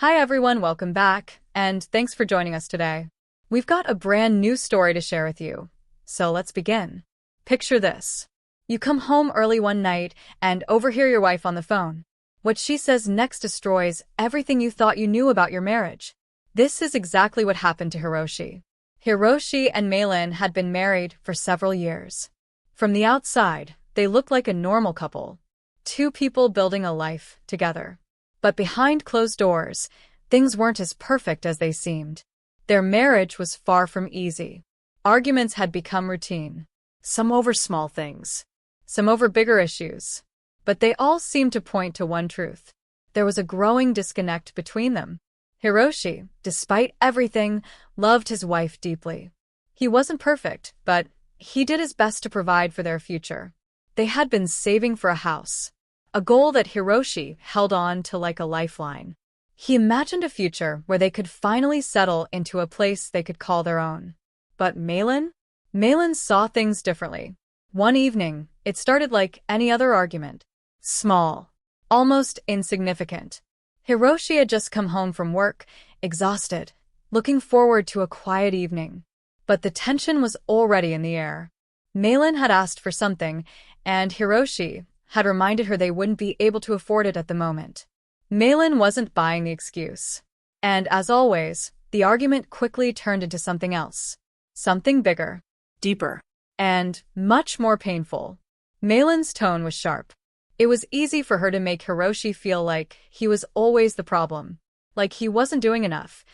Hi everyone, welcome back, and thanks for joining us today. We've got a brand new story to share with you, so let's begin. Picture this. You come home early one night and overhear your wife on the phone. What she says next destroys everything you thought you knew about your marriage. This is exactly what happened to Hiroshi. Hiroshi and Maylin had been married for several years. From the outside, they looked like a normal couple. Two people building a life together. But behind closed doors, things weren't as perfect as they seemed. Their marriage was far from easy. Arguments had become routine. Some over small things. Some over bigger issues. But they all seemed to point to one truth. There was a growing disconnect between them. Hiroshi, despite everything, loved his wife deeply. He wasn't perfect, but he did his best to provide for their future. They had been saving for a house. A goal that Hiroshi held on to like a lifeline. He imagined a future where they could finally settle into a place they could call their own. But Maylin? Maylin saw things differently. One evening, it started like any other argument. Small. Almost insignificant. Hiroshi had just come home from work, exhausted, looking forward to a quiet evening. But the tension was already in the air. Maylin had asked for something, and Hiroshi had reminded her they wouldn't be able to afford it at the moment. Maylin wasn't buying the excuse. And as always, the argument quickly turned into something else. Something bigger, deeper, and much more painful. Maylin's tone was sharp. It was easy for her to make Hiroshi feel like he was always the problem, like he wasn't doing enough,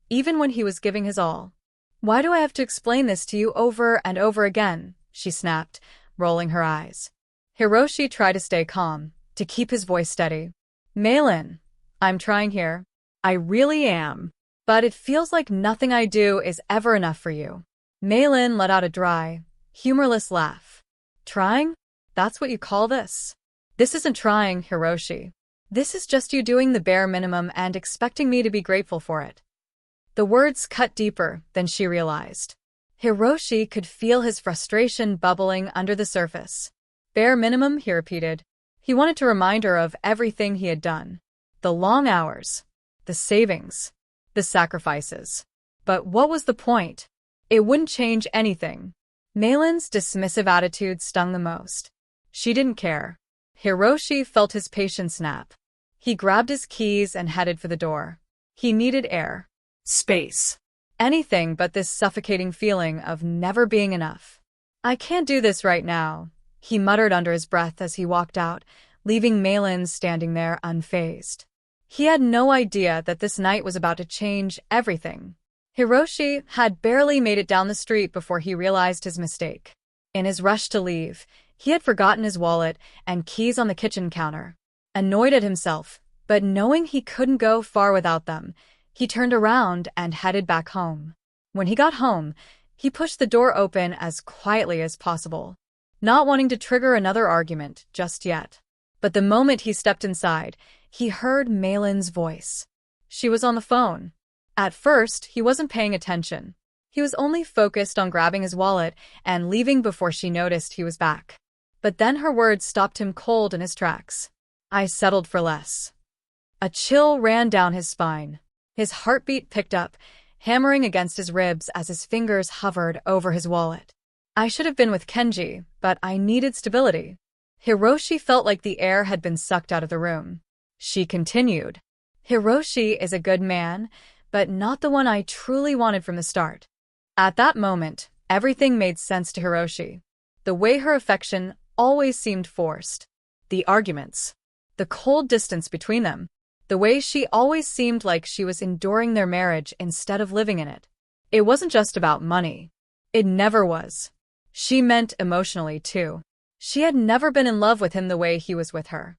even when he was giving his all. "Why do I have to explain this to you over and over again?" she snapped, rolling her eyes. Hiroshi tried to stay calm, to keep his voice steady. "Maylin, I'm trying here. I really am. But it feels like nothing I do is ever enough for you." Maylin let out a dry, humorless laugh. "Trying? That's what you call this? This isn't trying, Hiroshi. This is just you doing the bare minimum and expecting me to be grateful for it." The words cut deeper than she realized. Hiroshi could feel his frustration bubbling under the surface. "Bare minimum," he repeated. He wanted to remind her of everything he had done. The long hours. The savings. The sacrifices. But what was the point? It wouldn't change anything. Maylin's dismissive attitude stung the most. She didn't care. Hiroshi felt his patience snap. He grabbed his keys and headed for the door. He needed air. Space. Anything but this suffocating feeling of never being enough. "I can't do this right now," he muttered under his breath as he walked out, leaving Maylin standing there unfazed. He had no idea that this night was about to change everything. Hiroshi had barely made it down the street before he realized his mistake. In his rush to leave, he had forgotten his wallet and keys on the kitchen counter. Annoyed at himself, but knowing he couldn't go far without them, he turned around and headed back home. When he got home, he pushed the door open as quietly as possible, not wanting to trigger another argument just yet. But the moment he stepped inside, he heard Maylin's voice. She was on the phone. At first, he wasn't paying attention. He was only focused on grabbing his wallet and leaving before she noticed he was back. But then her words stopped him cold in his tracks. "I settled for less." A chill ran down his spine. His heartbeat picked up, hammering against his ribs as his fingers hovered over his wallet. "I should have been with Kenji, but I needed stability." Hiroshi felt like the air had been sucked out of the room. She continued. "Hiroshi is a good man, but not the one I truly wanted from the start." At that moment, everything made sense to Hiroshi. The way her affection always seemed forced. The arguments. The cold distance between them. The way she always seemed like she was enduring their marriage instead of living in it. It wasn't just about money. It never was. She meant emotionally, too. She had never been in love with him the way he was with her.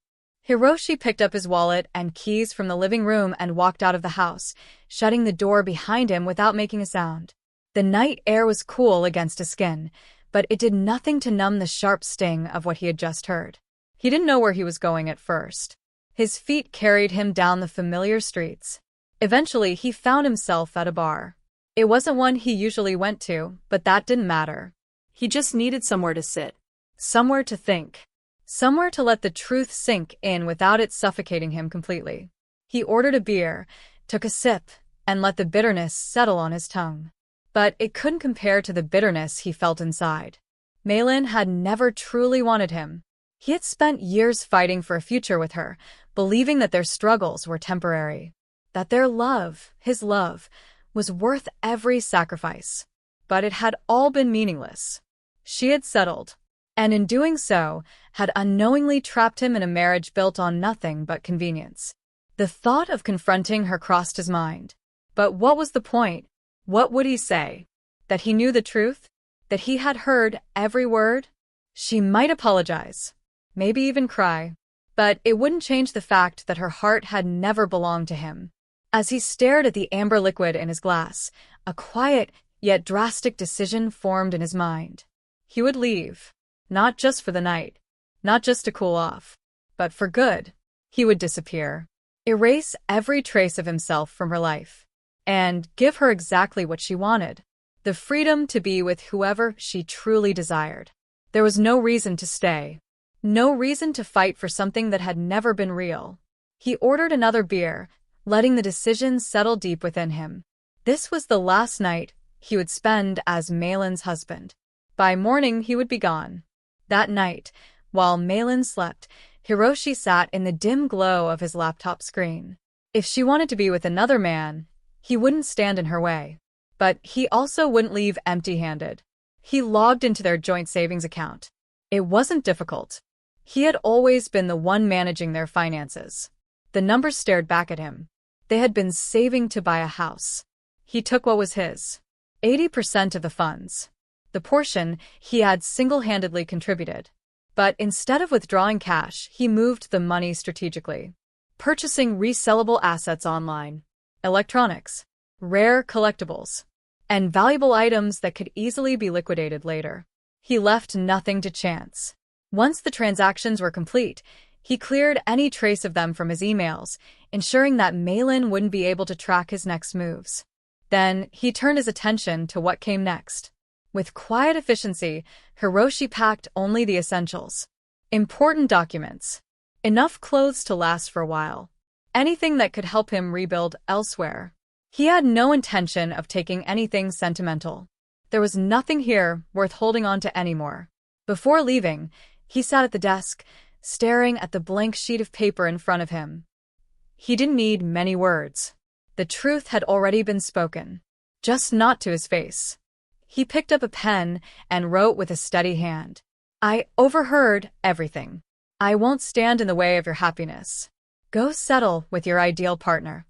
Hiroshi picked up his wallet and keys from the living room and walked out of the house, shutting the door behind him without making a sound. The night air was cool against his skin, but it did nothing to numb the sharp sting of what he had just heard. He didn't know where he was going at first. His feet carried him down the familiar streets. Eventually, he found himself at a bar. It wasn't one he usually went to, but that didn't matter. He just needed somewhere to sit. Somewhere to think. Somewhere to let the truth sink in without it suffocating him completely. He ordered a beer, took a sip, and let the bitterness settle on his tongue. But it couldn't compare to the bitterness he felt inside. Malin had never truly wanted him. He had spent years fighting for a future with her, believing that their struggles were temporary, that their love, his love, was worth every sacrifice. But it had all been meaningless. She had settled, and in doing so, had unknowingly trapped him in a marriage built on nothing but convenience. The thought of confronting her crossed his mind. But what was the point? What would he say? That he knew the truth? That he had heard every word? She might apologize, maybe even cry, but it wouldn't change the fact that her heart had never belonged to him. As he stared at the amber liquid in his glass, a quiet yet drastic decision formed in his mind. He would leave, not just for the night, not just to cool off, but for good. He would disappear, erase every trace of himself from her life, and give her exactly what she wanted, the freedom to be with whoever she truly desired. There was no reason to stay, no reason to fight for something that had never been real. He ordered another beer, letting the decision settle deep within him. This was the last night he would spend as Malin's husband. By morning he would be gone. That night, while Malin slept, Hiroshi sat in the dim glow of his laptop screen. If she wanted to be with another man, he wouldn't stand in her way. But he also wouldn't leave empty-handed. He logged into their joint savings account. It wasn't difficult. He had always been the one managing their finances. The numbers stared back at him. They had been saving to buy a house. He took what was his, 80% of the funds. The portion he had single-handedly contributed. But instead of withdrawing cash, he moved the money strategically, purchasing resellable assets online, electronics, rare collectibles, and valuable items that could easily be liquidated later. He left nothing to chance. Once the transactions were complete, he cleared any trace of them from his emails, ensuring that Malin wouldn't be able to track his next moves. Then he turned his attention to what came next. With quiet efficiency, Hiroshi packed only the essentials. Important documents. Enough clothes to last for a while. Anything that could help him rebuild elsewhere. He had no intention of taking anything sentimental. There was nothing here worth holding on to anymore. Before leaving, he sat at the desk, staring at the blank sheet of paper in front of him. He didn't need many words. The truth had already been spoken, just not to his face. He picked up a pen and wrote with a steady hand. I overheard everything. I won't stand in the way of your happiness. Go settle with your ideal partner.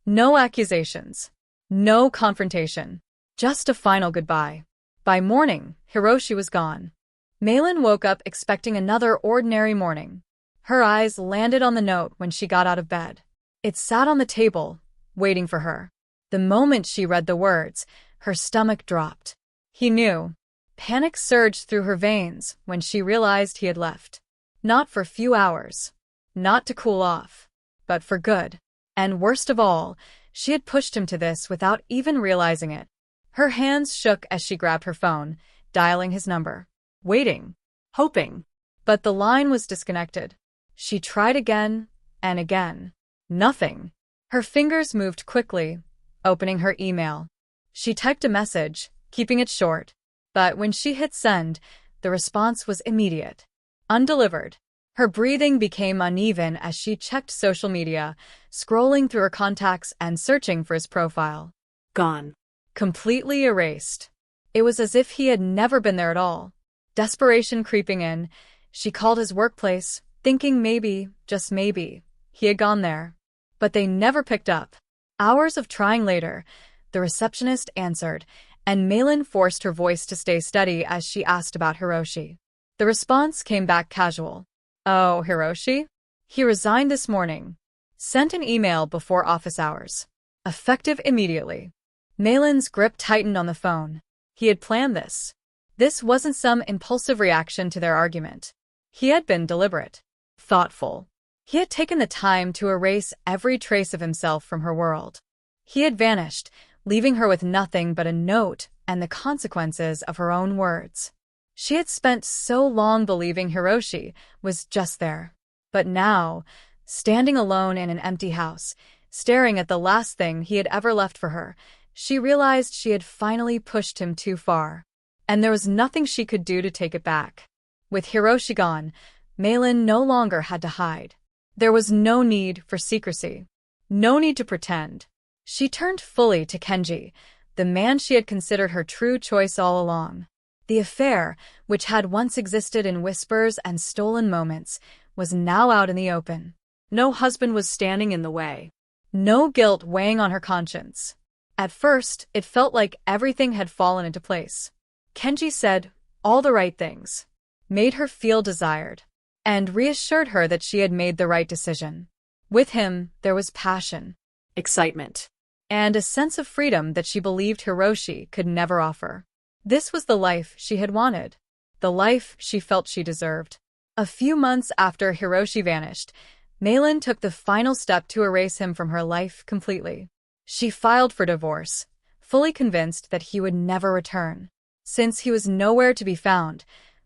No accusations. No confrontation. Just a final goodbye. By morning, Hiroshi was gone. Malin woke up expecting another ordinary morning. Her eyes landed on the note when she got out of bed. It sat on the table, waiting for her. The moment she read the words, her stomach dropped. He knew. Panic surged through her veins when she realized he had left. Not for a few hours. Not to cool off. But for good. And worst of all, she had pushed him to this without even realizing it. Her hands shook as she grabbed her phone, dialing his number. Waiting. Hoping. But the line was disconnected. She tried again and again. Nothing. Her fingers moved quickly, opening her email. She typed a message, keeping it short. But when she hit send, the response was immediate. Undelivered. Her breathing became uneven as she checked social media, scrolling through her contacts and searching for his profile. Gone. Completely erased. It was as if he had never been there at all. Desperation creeping in, she called his workplace, thinking maybe, just maybe, he had gone there. But they never picked up. Hours of trying later, the receptionist answered, and Malin forced her voice to stay steady as she asked about Hiroshi. The response came back casual. Oh, Hiroshi? He resigned this morning. Sent an email before office hours. Effective immediately. Malin's grip tightened on the phone. He had planned this. This wasn't some impulsive reaction to their argument. He had been deliberate, thoughtful. He had taken the time to erase every trace of himself from her world. He had vanished, leaving her with nothing but a note and the consequences of her own words. She had spent so long believing Hiroshi was just there. But now, standing alone in an empty house, staring at the last thing he had ever left for her. She realized she had finally pushed him too far, and there was nothing she could do to take it back. With Hiroshi gone, Meilin no longer had to hide. There was no need for secrecy. No need to pretend. She turned fully to Kenji, the man she had considered her true choice all along. The affair, which had once existed in whispers and stolen moments, was now out in the open. No husband was standing in the way. No guilt weighing on her conscience. At first, it felt like everything had fallen into place. Kenji said all the right things, made her feel desired, and reassured her that she had made the right decision. With him, there was passion, excitement, and a sense of freedom that she believed Hiroshi could never offer. This was the life she had wanted, the life she felt she deserved. A few months after Hiroshi vanished, Meilin took the final step to erase him from her life completely. She filed for divorce, fully convinced that he would never return. Since he was nowhere to be found,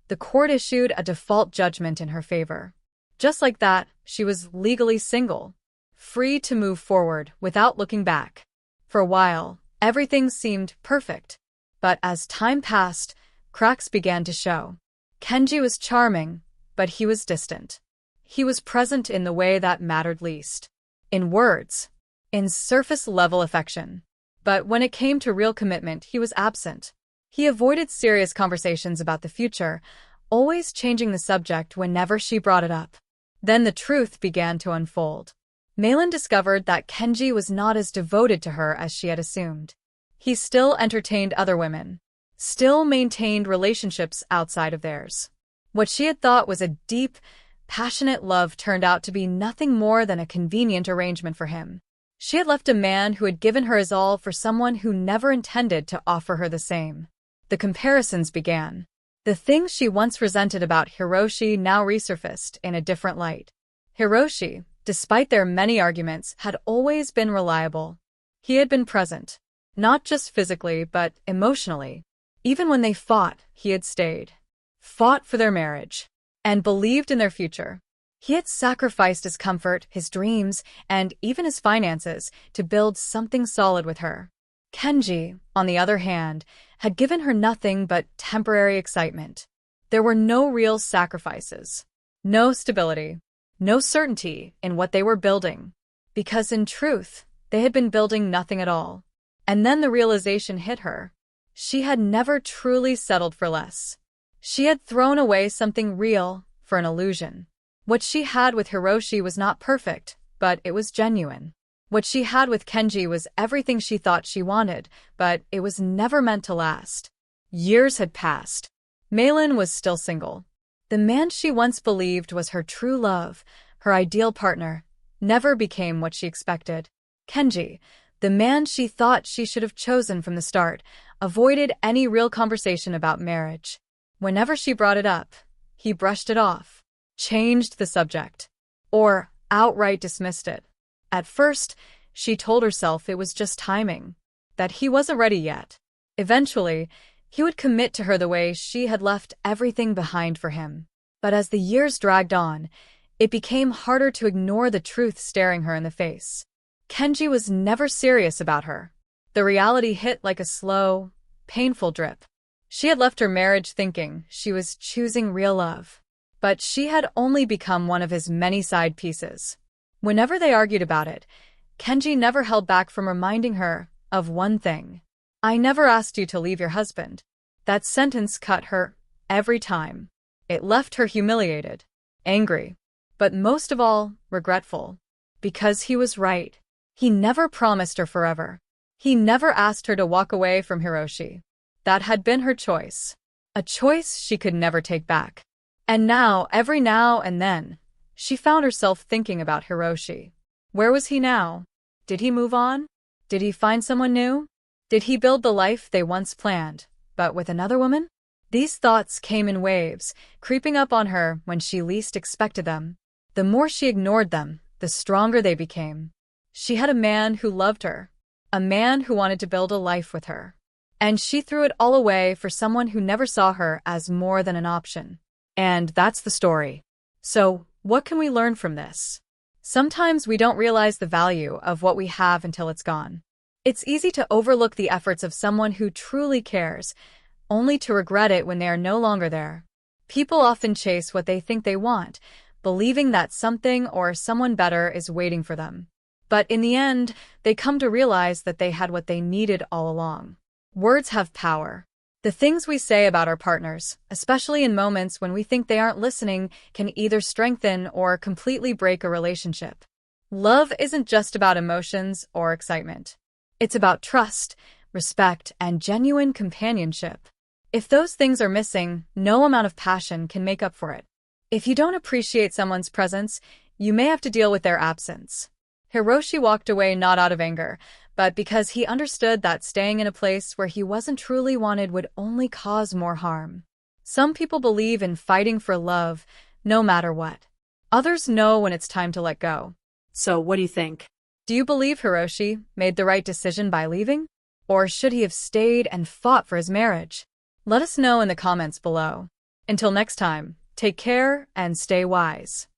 the court issued a default judgment in her favor. Just like that, she was legally single, free to move forward without looking back. For a while, everything seemed perfect. But as time passed, cracks began to show. Kenji was charming, but he was distant. He was present in the way that mattered least. In words, in surface-level affection. But when it came to real commitment, he was absent. He avoided serious conversations about the future, always changing the subject whenever she brought it up. Then the truth began to unfold. Meilin discovered that Kenji was not as devoted to her as she had assumed. He still entertained other women, still maintained relationships outside of theirs. What she had thought was a deep, passionate love turned out to be nothing more than a convenient arrangement for him. She had left a man who had given her his all for someone who never intended to offer her the same. The comparisons began. The things she once resented about Hiroshi now resurfaced in a different light. Hiroshi, despite their many arguments, had always been reliable. He had been present, not just physically but emotionally. Even when they fought, he had stayed. Fought for their marriage, and believed in their future. He had sacrificed his comfort, his dreams, and even his finances to build something solid with her. Kenji, on the other hand, had given her nothing but temporary excitement. There were no real sacrifices, no stability, no certainty in what they were building, because in truth, they had been building nothing at all. And then the realization hit her. She had never truly settled for less. She had thrown away something real for an illusion. What she had with Hiroshi was not perfect, but it was genuine. What she had with Kenji was everything she thought she wanted, but it was never meant to last. Years had passed. Meilin was still single. The man she once believed was her true love, her ideal partner, never became what she expected. Kenji, the man she thought she should have chosen from the start, avoided any real conversation about marriage. Whenever she brought it up, he brushed it off, changed the subject, or outright dismissed it. At first, she told herself it was just timing, that he wasn't ready yet. Eventually, he would commit to her the way she had left everything behind for him. But as the years dragged on, it became harder to ignore the truth staring her in the face. Kenji was never serious about her. The reality hit like a slow, painful drip. She had left her marriage thinking she was choosing real love, but she had only become one of his many side pieces. Whenever they argued about it, Kenji never held back from reminding her of one thing. "I never asked you to leave your husband." That sentence cut her every time. It left her humiliated, angry, but most of all, regretful. Because he was right. He never promised her forever. He never asked her to walk away from Hiroshi. That had been her choice. A choice she could never take back. And now, every now and then, she found herself thinking about Hiroshi. Where was he now? Did he move on? Did he find someone new? Did he build the life they once planned, but with another woman? These thoughts came in waves, creeping up on her when she least expected them. The more she ignored them, the stronger they became. She had a man who loved her, a man who wanted to build a life with her. And she threw it all away for someone who never saw her as more than an option. And that's the story. So, what can we learn from this? Sometimes we don't realize the value of what we have until it's gone. It's easy to overlook the efforts of someone who truly cares, only to regret it when they are no longer there. People often chase what they think they want, believing that something or someone better is waiting for them. But in the end, they come to realize that they had what they needed all along. Words have power. The things we say about our partners, especially in moments when we think they aren't listening, can either strengthen or completely break a relationship. Love isn't just about emotions or excitement. It's about trust, respect, and genuine companionship. If those things are missing, no amount of passion can make up for it. If you don't appreciate someone's presence, you may have to deal with their absence. Hiroshi walked away not out of anger, but because he understood that staying in a place where he wasn't truly wanted would only cause more harm. Some people believe in fighting for love, no matter what. Others know when it's time to let go. So, what do you think? Do you believe Hiroshi made the right decision by leaving? Or should he have stayed and fought for his marriage? Let us know in the comments below. Until next time, take care and stay wise.